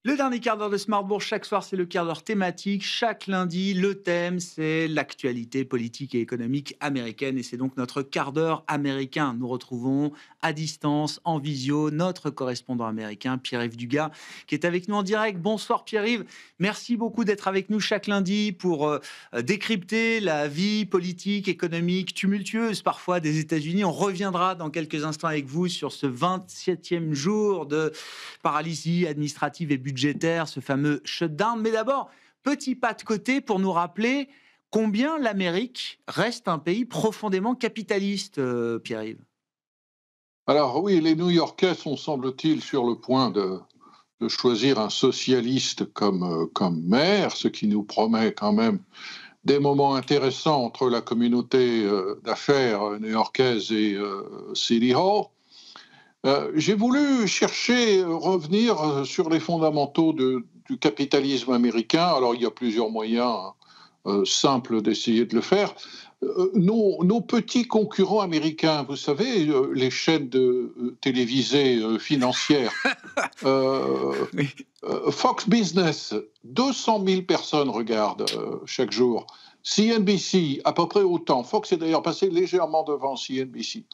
Le dernier quart d'heure de Smartbourg, chaque soir, c'est le quart d'heure thématique. Chaque lundi, le thème, c'est l'actualité politique et économique américaine. Et c'est donc notre quart d'heure américain. Nous retrouvons à distance, en visio, notre correspondant américain, Pierre-Yves Dugas, qui est avec nous en direct. Bonsoir Pierre-Yves. Merci beaucoup d'être avec nous chaque lundi pour décrypter la vie politique, économique, tumultueuse parfois des États-Unis. On reviendra dans quelques instants avec vous sur ce 27e jour de paralysie administrative et budgétaire, ce fameux shutdown. Mais d'abord, petit pas de côté pour nous rappeler combien l'Amérique reste un pays profondément capitaliste, Pierre-Yves. Alors oui, les New-Yorkais sont, semble-t-il, sur le point de choisir un socialiste comme maire, ce qui nous promet quand même des moments intéressants entre la communauté d'affaires new-yorkaise et City Hall. J'ai voulu revenir sur les fondamentaux du capitalisme américain. Alors il y a plusieurs moyens simples d'essayer de le faire. Nos petits concurrents américains, vous savez, les chaînes télévisées financières, Oui. Fox Business, 200 000 personnes regardent chaque jour. CNBC, à peu près autant. Fox est d'ailleurs passé légèrement devant CNBC.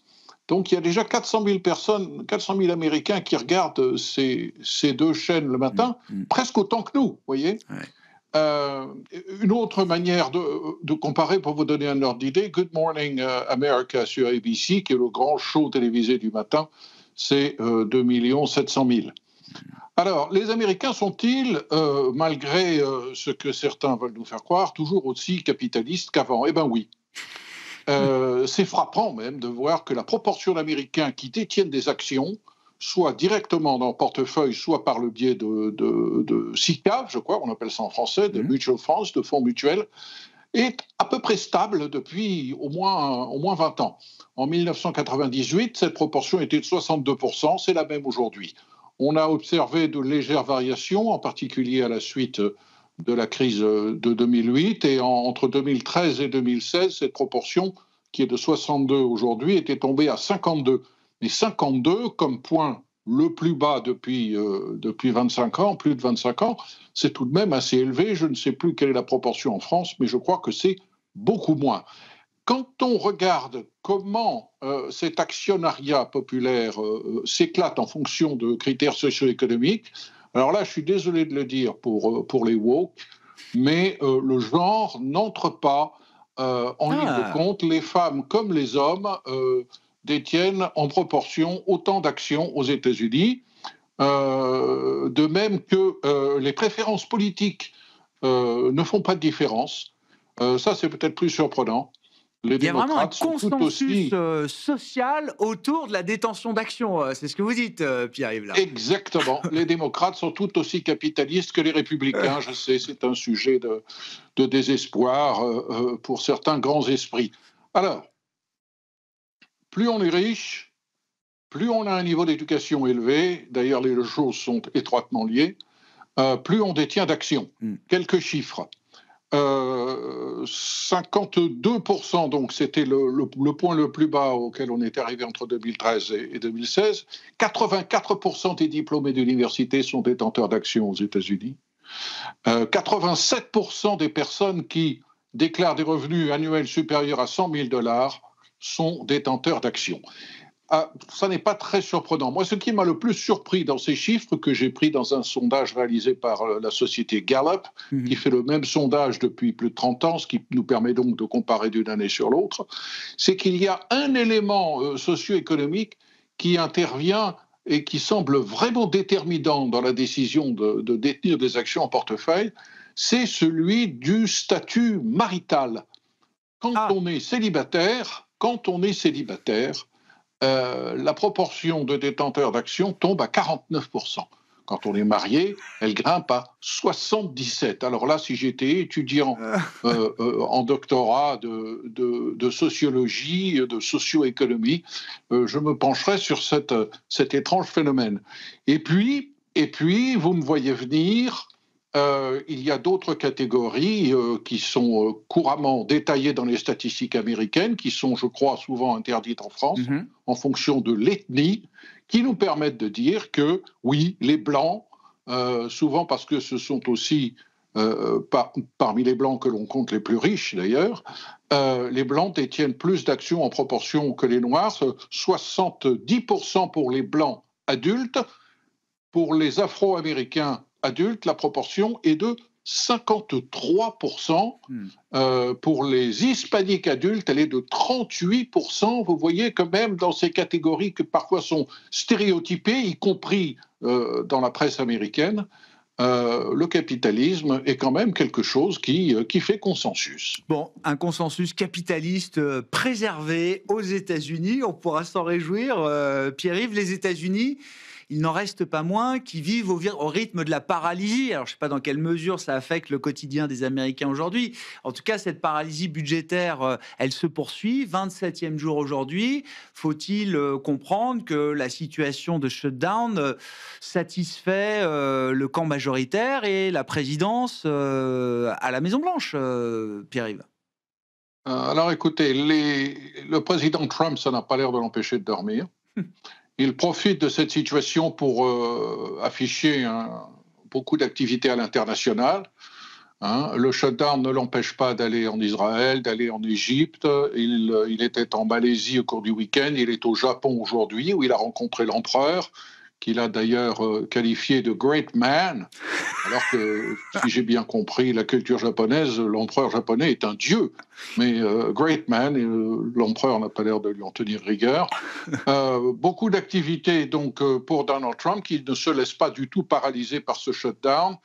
Donc il y a déjà 400 000 personnes, 400 000 Américains qui regardent ces deux chaînes le matin, presque autant que nous, vous voyez. Ouais. Une autre manière de comparer, pour vous donner un ordre d'idée, Good Morning America sur ABC, qui est le grand show télévisé du matin, c'est 2 700 000. Alors, les Américains sont-ils, malgré ce que certains veulent nous faire croire, toujours aussi capitalistes qu'avant ? Eh bien oui. C'est frappant même de voir que la proportion d'Américains qui détiennent des actions, soit directement dans le portefeuille, soit par le biais de SICAV, je crois, on appelle ça en français, de mutual funds, de fonds mutuels, est à peu près stable depuis au moins 20 ans. En 1998, cette proportion était de 62%, c'est la même aujourd'hui. On a observé de légères variations, en particulier à la suite de la crise de 2008, et entre 2013 et 2016, cette proportion, qui est de 62 aujourd'hui, était tombée à 52. Mais 52, comme point le plus bas depuis 25 ans, plus de 25 ans, c'est tout de même assez élevé. Je ne sais plus quelle est la proportion en France, mais je crois que c'est beaucoup moins. Quand on regarde comment cet actionnariat populaire s'éclate en fonction de critères socio-économiques, alors là, je suis désolé de le dire pour les woke, mais le genre n'entre pas en ligne de compte. Les femmes comme les hommes détiennent en proportion autant d'actions aux États-Unis, de même que les préférences politiques ne font pas de différence. Ça, c'est peut-être plus surprenant. Il y a vraiment un consensus social autour de la détention d'actions. C'est ce que vous dites, Pierre-Yves. Exactement. Les démocrates sont tout aussi capitalistes que les républicains. Je sais, c'est un sujet de désespoir pour certains grands esprits. Alors, plus on est riche, plus on a un niveau d'éducation élevé, d'ailleurs les choses sont étroitement liées, plus on détient d'actions. Quelques chiffres. 52%, donc c'était le point le plus bas auquel on est arrivé entre 2013 et 2016. 84% des diplômés d'université sont détenteurs d'actions aux États-Unis. 87% des personnes qui déclarent des revenus annuels supérieurs à 100 000 $ sont détenteurs d'actions. Ça n'est pas très surprenant. Moi, ce qui m'a le plus surpris dans ces chiffres, que j'ai pris dans un sondage réalisé par la société Gallup, qui fait le même sondage depuis plus de 30 ans, ce qui nous permet donc de comparer d'une année sur l'autre, c'est qu'il y a un élément socio-économique qui intervient et qui semble vraiment déterminant dans la décision de détenir des actions en portefeuille, c'est celui du statut marital. Quand on est célibataire, la proportion de détenteurs d'actions tombe à 49%. Quand on est marié, elle grimpe à 77%. Alors là, si j'étais étudiant en doctorat de sociologie, de socio-économie, je me pencherais sur cet étrange phénomène. Et puis, vous me voyez venir, il y a d'autres catégories qui sont couramment détaillées dans les statistiques américaines, qui sont, je crois, souvent interdites en France, en fonction de l'ethnie, qui nous permettent de dire que, oui, les Blancs souvent parce que ce sont aussi, parmi les Blancs que l'on compte les plus riches d'ailleurs, les Blancs détiennent plus d'actions en proportion que les Noirs, 70% pour les Blancs adultes. Pour les Afro-Américains adultes, la proportion est de 53%. Pour les Hispaniques adultes, elle est de 38%. Vous voyez que même dans ces catégories qui parfois sont stéréotypées, y compris dans la presse américaine, le capitalisme est quand même quelque chose qui fait consensus. Bon, un consensus capitaliste préservé aux États-Unis, on pourra s'en réjouir. Pierre-Yves, les États-Unis, il n'en reste pas moins qui vivent au rythme de la paralysie. Alors, je ne sais pas dans quelle mesure ça affecte le quotidien des Américains aujourd'hui. En tout cas, cette paralysie budgétaire, elle se poursuit. 27e jour aujourd'hui. Faut-il comprendre que la situation de shutdown satisfait le camp majoritaire et la présidence à la Maison-Blanche, Pierre-Yves? Alors écoutez, le président Trump, ça n'a pas l'air de l'empêcher de dormir. Il profite de cette situation pour afficher beaucoup d'activités à l'international. Le shutdown ne l'empêche pas d'aller en Israël, d'aller en Égypte. Il était en Malaisie au cours du week-end. Il est au Japon aujourd'hui, où il a rencontré l'empereur, qu'il a d'ailleurs qualifié de great man, alors que, si j'ai bien compris la culture japonaise, l'empereur japonais est un dieu. Mais great man, l'empereur n'a pas l'air de lui en tenir rigueur. Beaucoup d'activités donc pour Donald Trump, qui ne se laisse pas du tout paralyser par ce shutdown.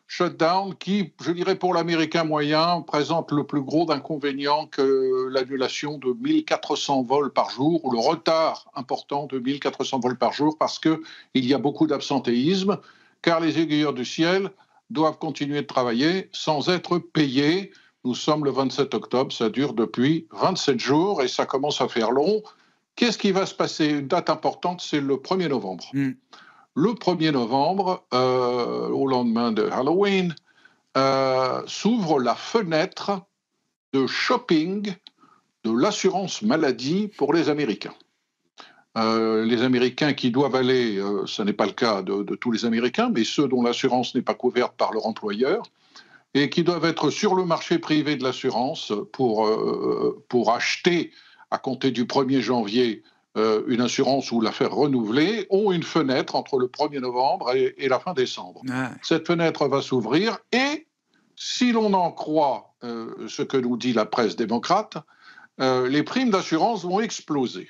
Shutdown qui, je dirais pour l'Américain moyen, présente le plus gros d'inconvénients que l'annulation de 1400 vols par jour, ou le retard important de 1400 vols par jour, parce qu'il y a beaucoup d'absentéisme, car les aiguilleurs du ciel doivent continuer de travailler sans être payés. Nous sommes le 27 octobre, ça dure depuis 27 jours et ça commence à faire long. Qu'est-ce qui va se passer? Une date importante, c'est le 1er novembre. Le 1er novembre, au lendemain de Halloween, s'ouvre la fenêtre de shopping de l'assurance maladie pour les Américains. Les Américains qui doivent aller, ce n'est pas le cas de tous les Américains, mais ceux dont l'assurance n'est pas couverte par leur employeur, et qui doivent être sur le marché privé de l'assurance pour acheter, à compter du 1er janvier, une assurance ou la faire renouveler, ont une fenêtre entre le 1er novembre et la fin décembre. Cette fenêtre va s'ouvrir et, si l'on en croit ce que nous dit la presse démocrate, les primes d'assurance vont exploser.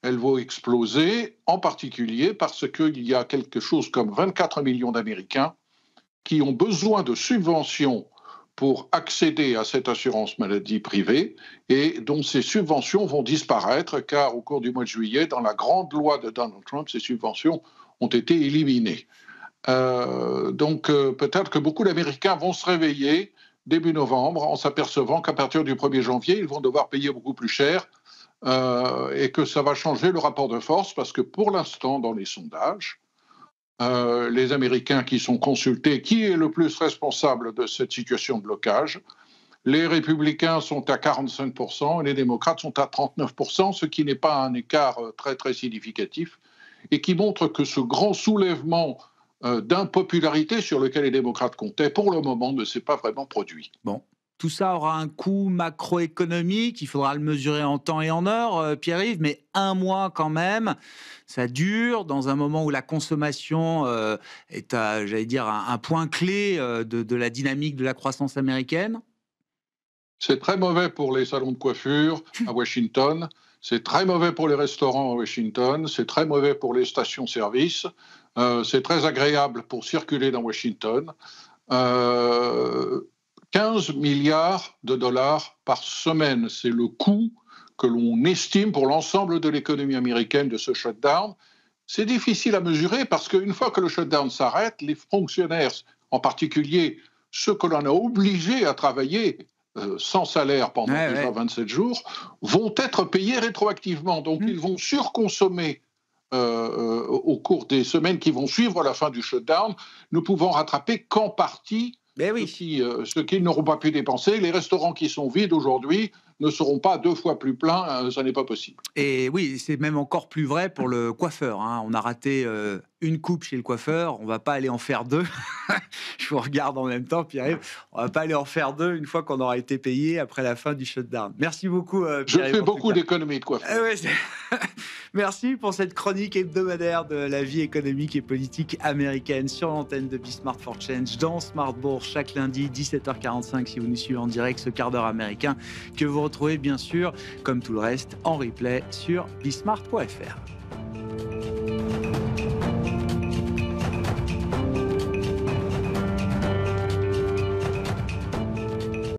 Elles vont exploser en particulier parce qu'il y a quelque chose comme 24 millions d'Américains qui ont besoin de subventions pour accéder à cette assurance maladie privée et dont ces subventions vont disparaître car au cours du mois de juillet, dans la grande loi de Donald Trump, ces subventions ont été éliminées. Donc peut-être que beaucoup d'Américains vont se réveiller début novembre en s'apercevant qu'à partir du 1er janvier, ils vont devoir payer beaucoup plus cher et que ça va changer le rapport de force parce que pour l'instant, dans les sondages, les Américains qui sont consultés, qui est le plus responsable de cette situation de blocage? Les républicains sont à 45% et les démocrates sont à 39%, ce qui n'est pas un écart très très significatif et qui montre que ce grand soulèvement d'impopularité sur lequel les démocrates comptaient, pour le moment, ne s'est pas vraiment produit. Bon. Tout ça aura un coût macroéconomique, il faudra le mesurer en temps et en heure, Pierre-Yves, mais un mois quand même, ça dure dans un moment où la consommation est à, j'allais dire, un point clé de la dynamique de la croissance américaine. C'est très mauvais pour les salons de coiffure à Washington, c'est très mauvais pour les restaurants à Washington, c'est très mauvais pour les stations-service, c'est très agréable pour circuler dans Washington. 15 milliards de dollars par semaine, c'est le coût que l'on estime pour l'ensemble de l'économie américaine de ce shutdown. C'est difficile à mesurer parce qu'une fois que le shutdown s'arrête, les fonctionnaires, en particulier ceux que l'on a obligés à travailler sans salaire pendant déjà 27 jours, vont être payés rétroactivement. Donc ils vont surconsommer au cours des semaines qui vont suivre la fin du shutdown, ne pouvant rattraper qu'en partie ce qu'ils n'auront pas pu dépenser. Les restaurants qui sont vides aujourd'hui ne seront pas 2 fois plus pleins, ça n'est pas possible. Et oui, c'est même encore plus vrai pour le coiffeur. On a raté une coupe chez le coiffeur, on va pas aller en faire deux. Je vous regarde en même temps, Pierre-Yves. On va pas aller en faire deux une fois qu'on aura été payé après la fin du shutdown. Merci beaucoup, Je Pierre-Yves. fais beaucoup d'économies de coiffeur. Ouais, merci pour cette chronique hebdomadaire de la vie économique et politique américaine sur l'antenne de Bismart for Change dans Smart Bourse chaque lundi 17h45 si vous nous suivez en direct, ce quart d'heure américain que vous retrouvez bien sûr comme tout le reste en replay sur bismart.fr.